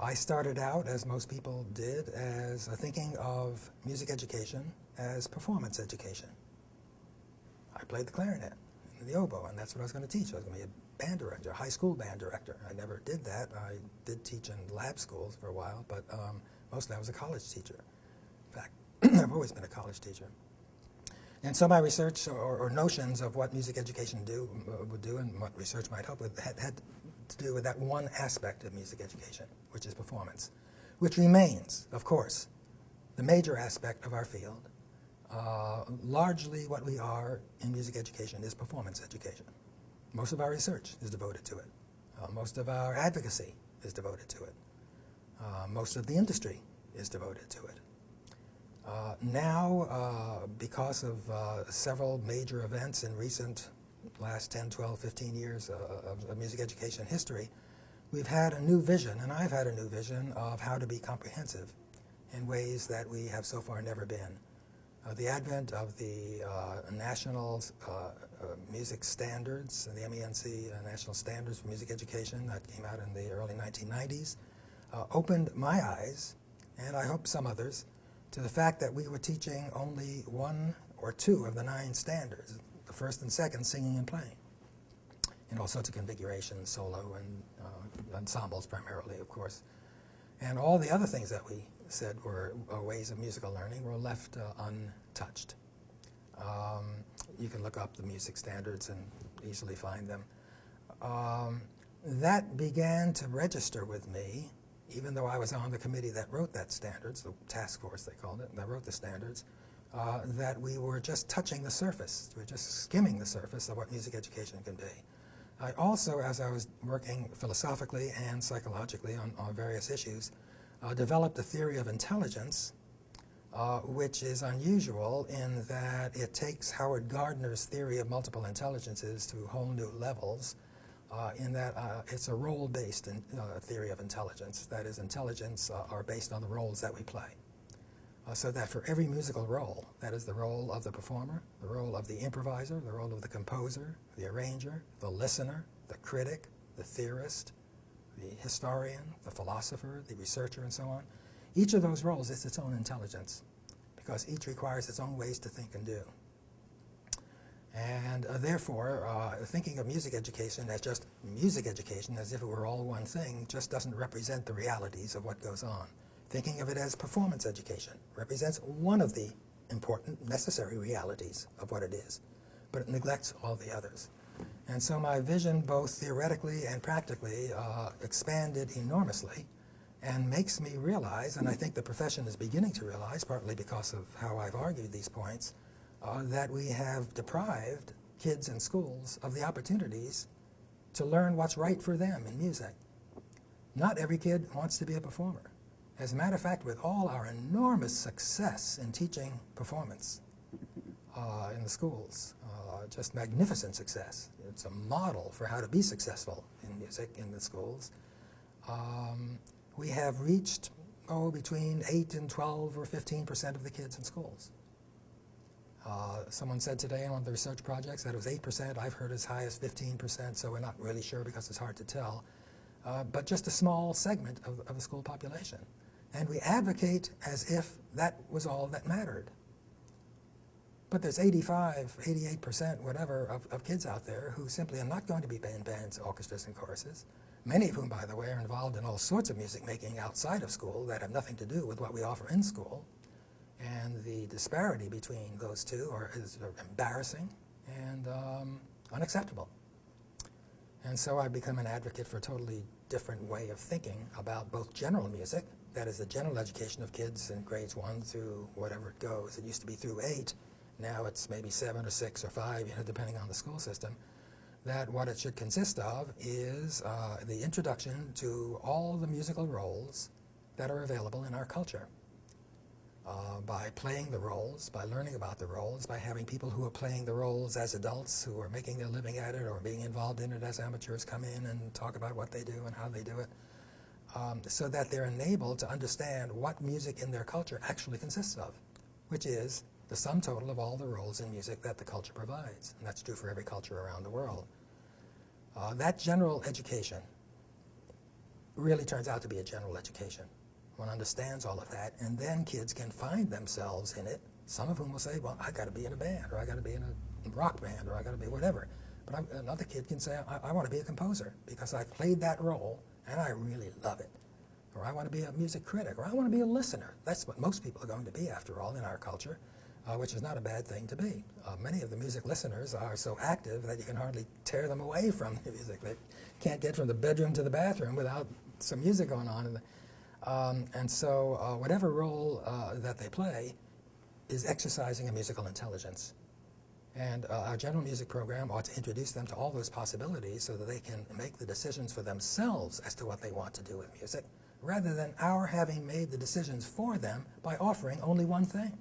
I started out, as most people did, as thinking of music education as performance education. I played the clarinet and the oboe, and that's what I was going to teach. I was going to be a band director, a high school band director. I never did that. I did teach in lab schools for a while, but mostly I was a college teacher. In fact, I've always been a college teacher. And so my research or notions of what music education would do and what research might help with had to do with that one aspect of music education, which is performance, which remains, of course, the major aspect of our field. Largely what we are in music education is performance education. Most of our research is devoted to it. Most of our advocacy is devoted to it. Most of the industry is devoted to it. Now, because of several major events in recent last 10, 12, 15 years of music education history, we've had a new vision, and I've had a new vision of how to be comprehensive in ways that we have so far never been. The advent of the national music standards, the MENC National Standards for Music Education that came out in the early 1990s, opened my eyes, and I hope some others, to the fact that we were teaching only 1 or 2 of the 9 standards, the first and second, singing and playing, in all sorts of configurations, solo and ensembles primarily, of course. And all the other things that we said were ways of musical learning were left untouched. You can look up the music standards and easily find them. That began to register with me, even though I was on the committee that wrote that standards, the task force they called it, that wrote the standards, that we were just touching the surface. We were just skimming the surface of what music education can be. I also, as I was working philosophically and psychologically on various issues, developed a theory of intelligence, which is unusual in that it takes Howard Gardner's theory of multiple intelligences to whole new levels, in that it's a role-based theory of intelligence. That is, intelligence are based on the roles that we play. So that for every musical role, that is the role of the performer, the role of the improviser, the role of the composer, the arranger, the listener, the critic, the theorist, the historian, the philosopher, the researcher, and so on, each of those roles is its own intelligence, because each requires its own ways to think and do. And therefore, thinking of music education as just music education, as if it were all one thing, just doesn't represent the realities of what goes on. Thinking of it as performance education represents one of the important, necessary realities of what it is, but it neglects all the others. And so my vision, both theoretically and practically, expanded enormously, and makes me realize, and I think the profession is beginning to realize, partly because of how I've argued these points, that we have deprived kids in schools of the opportunities to learn what's right for them in music. Not every kid wants to be a performer. As a matter of fact, with all our enormous success in teaching performance in the schools, just magnificent success. It's a model for how to be successful in music in the schools. We have reached, between 8 and 12 or 15% of the kids in schools. Someone said today in one of the research projects that it was 8%. I've heard as high as 15%, so we're not really sure because it's hard to tell. But just a small segment of the school population. And we advocate as if that was all that mattered. But there's 85, 88%, whatever, of kids out there who simply are not going to be in bands, orchestras, and choruses, many of whom, by the way, are involved in all sorts of music making outside of school that have nothing to do with what we offer in school. And the disparity between those two is embarrassing and unacceptable. And so I've become an advocate for a totally different way of thinking about both general music, that is the general education of kids in grades 1 through whatever it goes. It used to be through 8. Now it's maybe 7 or 6 or 5, depending on the school system. That what it should consist of is the introduction to all the musical roles that are available in our culture. By playing the roles, by learning about the roles, by having people who are playing the roles as adults who are making their living at it or being involved in it as amateurs come in and talk about what they do and how they do it, so that they're enabled to understand what music in their culture actually consists of, which is the sum total of all the roles in music that the culture provides. And that's true for every culture around the world. That general education really turns out to be a general education. One understands all of that, and then kids can find themselves in it, some of whom will say, well, I got to be in a band, or I got to be in a rock band, or I got to be whatever. But another kid can say, I want to be a composer because I played that role and I really love it. Or I want to be a music critic, or I want to be a listener. That's what most people are going to be, after all, in our culture, which is not a bad thing to be. Many of the music listeners are so active that you can hardly tear them away from the music. They can't get from the bedroom to the bathroom without some music going on. And so whatever role that they play is exercising a musical intelligence. And our general music program ought to introduce them to all those possibilities so that they can make the decisions for themselves as to what they want to do with music, rather than our having made the decisions for them by offering only one thing.